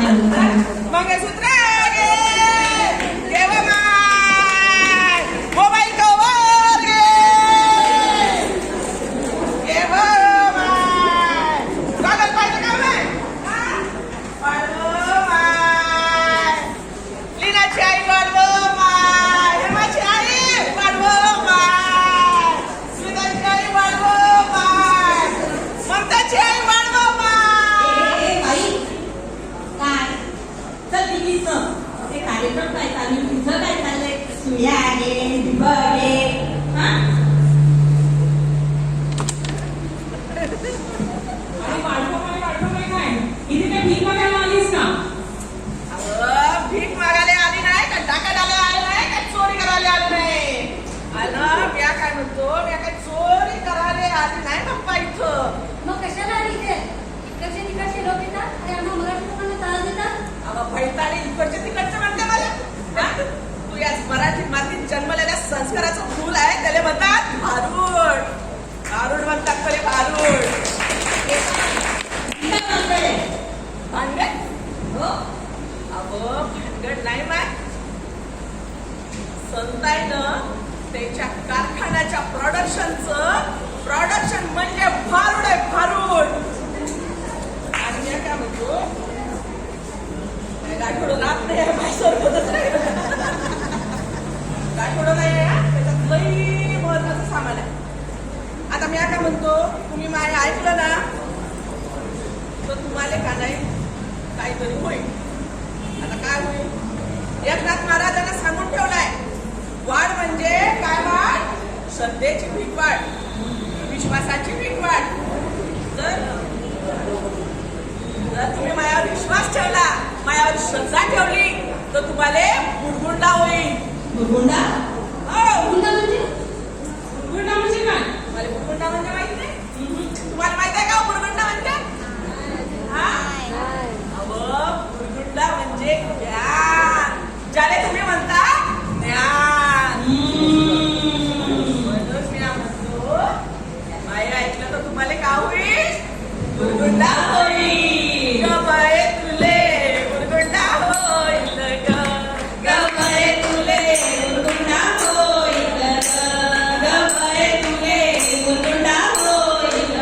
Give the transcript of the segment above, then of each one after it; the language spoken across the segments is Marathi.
मंगळसूत्र देवा माय मोबाईल कवर देवा माय कागद पाहिजे का माय वाढव माय लीनाची आई वाढव माय हेमाची आई वाढव माय सुधाची आई वाढव माय ममताची आई वाढव माय कार्यक्रम काय चालू तुझं काय चाललंय सुया आहे दिवा आहे इथे काय भीक मागायला आलीस का? भीक मागायला आली नाही का टाकायला आली नाही का चोरी करायला आली नाही अन म्या काय म्हणतो म्या काय चोरी करायला आली नाही पप्पा इथं मग कशाला आली इथे इकडचे तिकडचे लोक येतात आणि आम्हा मराठी लोकांना त्रास देतात अगं भैताडी इकडचे तिकडचे म्हणते मला हा? तू या मराठी मातीत जन्मलेल्या संस्काराचं फूल आहे त्याला म्हणतात भारूड भारूड म्हणतात खरे भारूड भानगड हो अगं भानगड नाही माय संताईनं त्याच्या कारखान्याच्या प्रोडक्शन म्हणजे भारूड आहे भारूड आणि मी काय म्हणतो गाठोडं राहत नाही भाषण होतच नाही गाठोडं नाही त्याच्यात लई महत्वाचं सामान आहे आता मी काय म्हणतो तुम्ही माझ्या ऐकलं ना तर तुम्हाला का नाही काहीतरी होईल आता काय होईल एकनाथ महाराजांना सांगून ठेवलाय वाढ म्हणजे काय वाढ श्रद्धेची भीक वाढ विश्वासाची भीक वाढ जर तुम्ही माझ्यावर विश्वास ठेवला माझ्यावर श्रद्धा ठेवली तर तुम्हाला बुडबुंडा होईल बुरगुंडा हो बुरगुंडा म्हणजे गुंडा म्हणजे काय? मला बुडबुंडा म्हणजे माहित नाही तुम्हाला माहित आहे का बुडबुंडा म्हणजे हा बुडबुंडा म्हणजे ज्ञान ज्याला तुम्ही म्हणता ज्ञान म्हणून मी म्हणतो माया ऐकलं तर तुम्हाला का होईल बुडबुंडा होईल गबाळे तुले बुडबुंडा होईल गबाळे तुले बुरगुंडा होईल गबाळे तुले बुरगुंडा होईल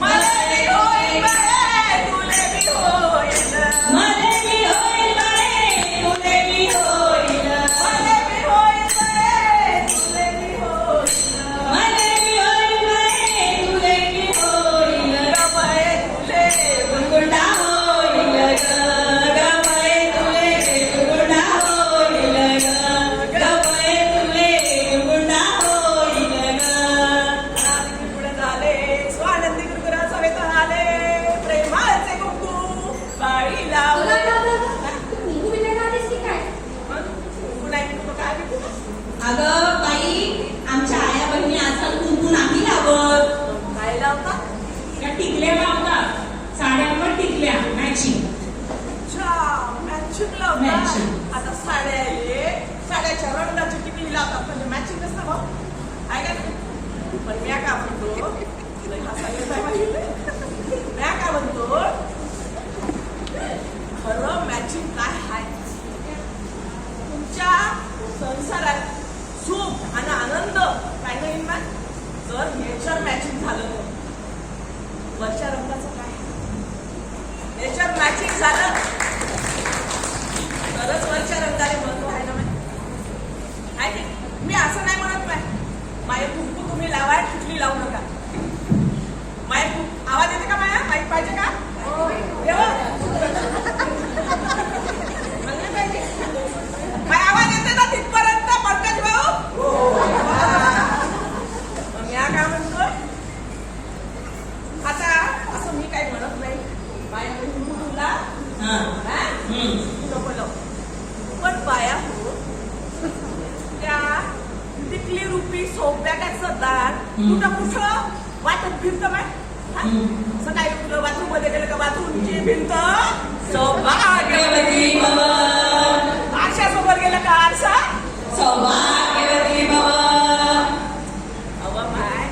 मला बी होईल बाळे तुले बी होईल मला बी होईल बाळे तुले बी होईल मला बी होईल बाळे तुले बी होईल मला बी होईल बाळे तुले बी होईल गबाळे तुले बुरगुंडा होईल गबाळे तुले बुरगुंडा होईल गबाळे तुले बुरगुंडा होईल आनंदी पुढे झाले स्वानंदी गुरुकुरा सवेत आले प्रेमाचे कुंकू काळी लावले निघू बिघायला आलीस की काय कुंकू नाही कुंकू काय कुंकू अगं बाई आमच्या आया बहिणी आजकाल कुंकू नाही लावत काय लावता त्या टिकल्या लावतात साड्यांवर टिकल्या मॅचिंग मॅचिंग लावता Matching. आता साड्या आले साड्याच्या रंगाची टिकली लावतात म्हणजे मॅचिंग नसतं भाऊ आहे का नाही? पण म्या का म्हणतो लय हसायला येतंय माझी. म्या का म्हणतो खरं मॅचिंग काय आहे तुमच्या संसारात सुख आणि आनंद काय नाही ना जर नेचर मॅचिंग झालं तर वरच्या रंगाचं काय नेचर मॅचिंग झालं तरच वरच्या रंगाने महत्व आहे ना आहे की मी असं नाही म्हणत नाही माया कुंकू तुम्ही लावाय कुठली लावू नका माया आवाज येते का माया माहीत पाहिजे का येवा म्हणलं पाहिजे माया आवाज येते ना तिथपर्यंत पंकज भाऊ मग मी काय म्हणतो आता असं मी काही म्हणत नाही माया कुंकू तुला पण बाया हो त्या टिकली रूपी सोप्याकाचं दार कुठं वाटत भिंत बाय सकाळी उठलं बाथरूम मध्ये गेलं का बाथरूमची भिंत सौभाग्यवती भव आरशासमोर गेलं का आरसा सौभाग्यवती भव अव माय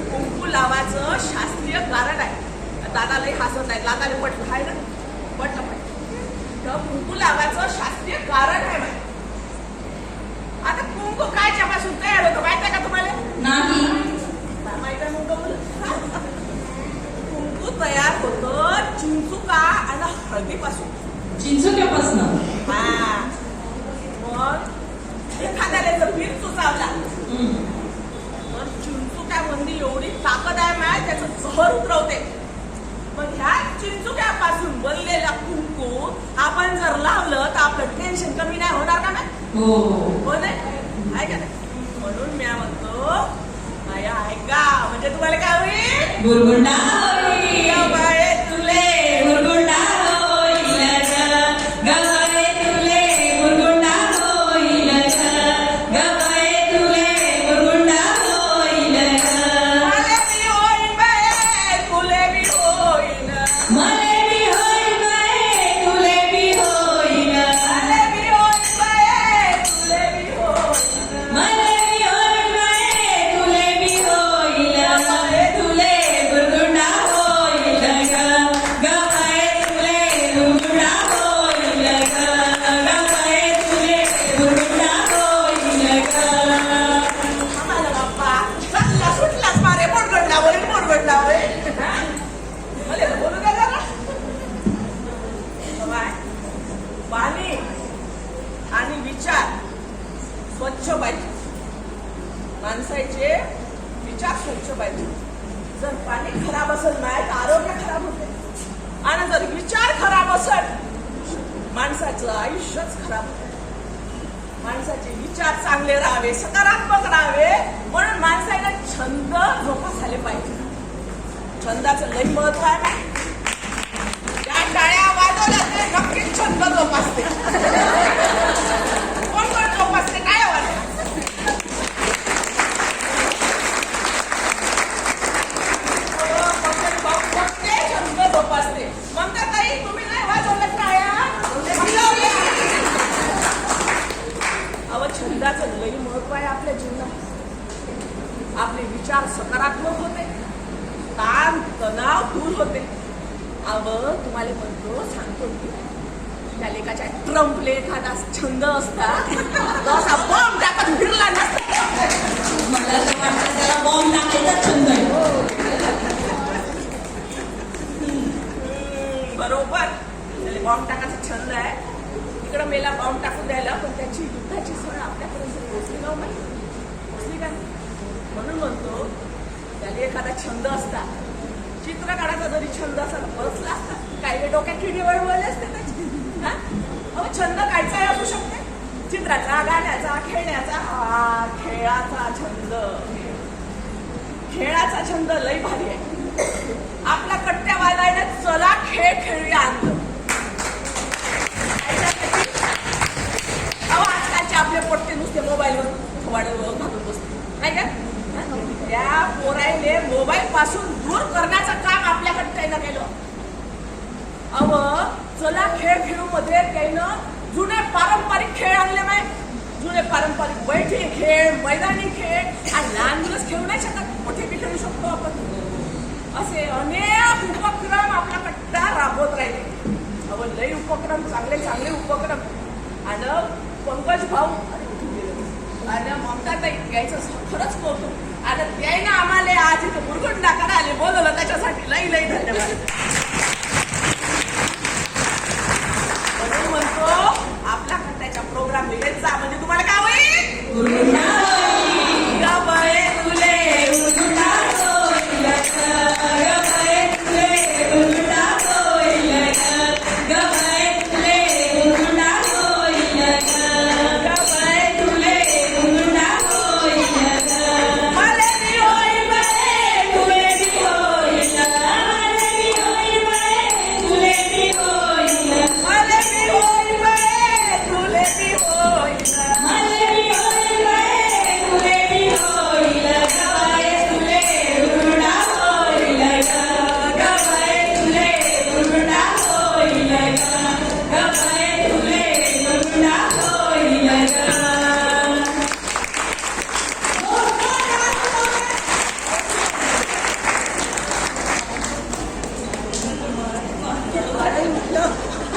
कुंकू लावाचं शास्त्रीय कारण आहे दादालाही हसत आहे दादाला पटलं आहे ना पटलं इथं कुंकू लावायचं शास्त्रीय कारण आहे माहिती. आता कुंकू कायच्यापासून तयार होतो माहिती आहे का तुम्हाला? नाही. माहिती आहे कुंकू? कुंकू तयार होतं चिंचुका आणि हळदीपासून. चिंचुक्यापासनं. हा. मग एखाद्याला जर वीर सुचावला तर चिंचुक्यामध्ये एवढी ताकद आहे माय त्याचं जहर उतरवते. मग ह्या चिंचुक्यापासून बनलेला कुंकू आपण जर लावलं तर आपलं टेन्शन कमी नाही होणार का नाही? हो नाही आहे का नाही? म्हणून मी म्हणतो माया ऐका म्हणजे तुम्हाला काय होईल? गुरगुंडा बाळे तुले गुरगुंडा होईल गवाय तुले गुरगुंडा होईल गवाय तुले गुरगुंडा होईल मला बी होईल बाळे तुले बी होईल मले बी होईल बाय तुले बी होईल मला बी होईल बाळे तुले बी होईल मले बी होईल बाय तुले बी होईल गवाय तुले गुरगुंडा होईल गवाय तुले गुरगुंडा होईल गवाय तुले गुरगुंडा होईल आम्हाला बाप्पा चालला सुटलाच मारे मोडगडला होईल मला बोलू द्या जरा. बाय. पाणी आणि विचार स्वच्छ पाहिजे. माणसाचे विचार स्वच्छ पाहिजे. जर पाणी खराब असेल नाही तर आरोग्य खराब होते आणि जर विचार खराब असेल माणसाचं आयुष्यच खराब होते. माणसाचे विचार चांगले राहावे सकारात्मक राहावे म्हणून माणसाला छंद जोपासाले पाहिजे. छंदाचं लई महत्व आहे. या टाळ्या वाजवल्या ते नक्कीच छंद जोपासते. कोण कोण जोपासते काय वाटतं? ते छंद जोपासते. ममता ताई तुम्ही नाही वाजवलं टाळ्या? अव छंदाचं लई महत्व आहे आपल्या जीवनात. आपले विचार सकारात्मक होते. ताण तणाव दूर होते. अव तुम्हाला म्हणतो सांगतो की त्या लेखाच्या ट्रम्पले एखादा छंद असता असा बॉम्ब टाकत फिरला नसता. मला तर वाटतं त्याला बॉम्ब टाकायचा छंद आहे. बरोबर त्याला बॉम्ब टाकायचा छंद आहे. इकडं मेला बॉम्ब टाकून द्यायला पण त्याची युद्धाची सळ आपल्यापर्यंत पोहोचली नव्ह नाही पोहोचली का? म्हणून म्हणतो त्याला एखादा छंद असता चित्र काढायचा जरी छंद असा बसला असता काही डोक्यात किडी वळवले असते त्याची. अहो छंद कायचाही असू शकते. चित्राचा गाण्याचा खेळण्याचा खेळाचा छंद. खेळाचा छंद लई भारी आहे. आपला कट्ट्या वाजायला चला खेळ खेळूया आणतो. अहो आजकालचे आपले पोट्टे नुसते मोबाईलवर वाढवून घालून बसते नाही का? त्या पोराईने मोबाईल पासून दूर करण्याचं काम आपल्याकडे त्यानं केलं. अव चला खेळ खेळू मध्ये त्यानं जुने पारंपरिक खेळ आणले नाही. जुने पारंपरिक बैठे खेळ मैदानी खेळ आणि लहान मुलंच खेळू नाही शकत मोठे बी खेळू शकतो आपण. असे अनेक उपक्रम आपला कट्टा राबवत राहिले. अव लई उपक्रम चांगले चांगले उपक्रम. आणि पंकज भाऊ आणि ममता ताई यायचं खरंच कौतुक. आणि त्याने आम्हाला आज इथं मुरगुंडा करायला बोलवलं त्याच्यासाठी लई लई धन्यवाद.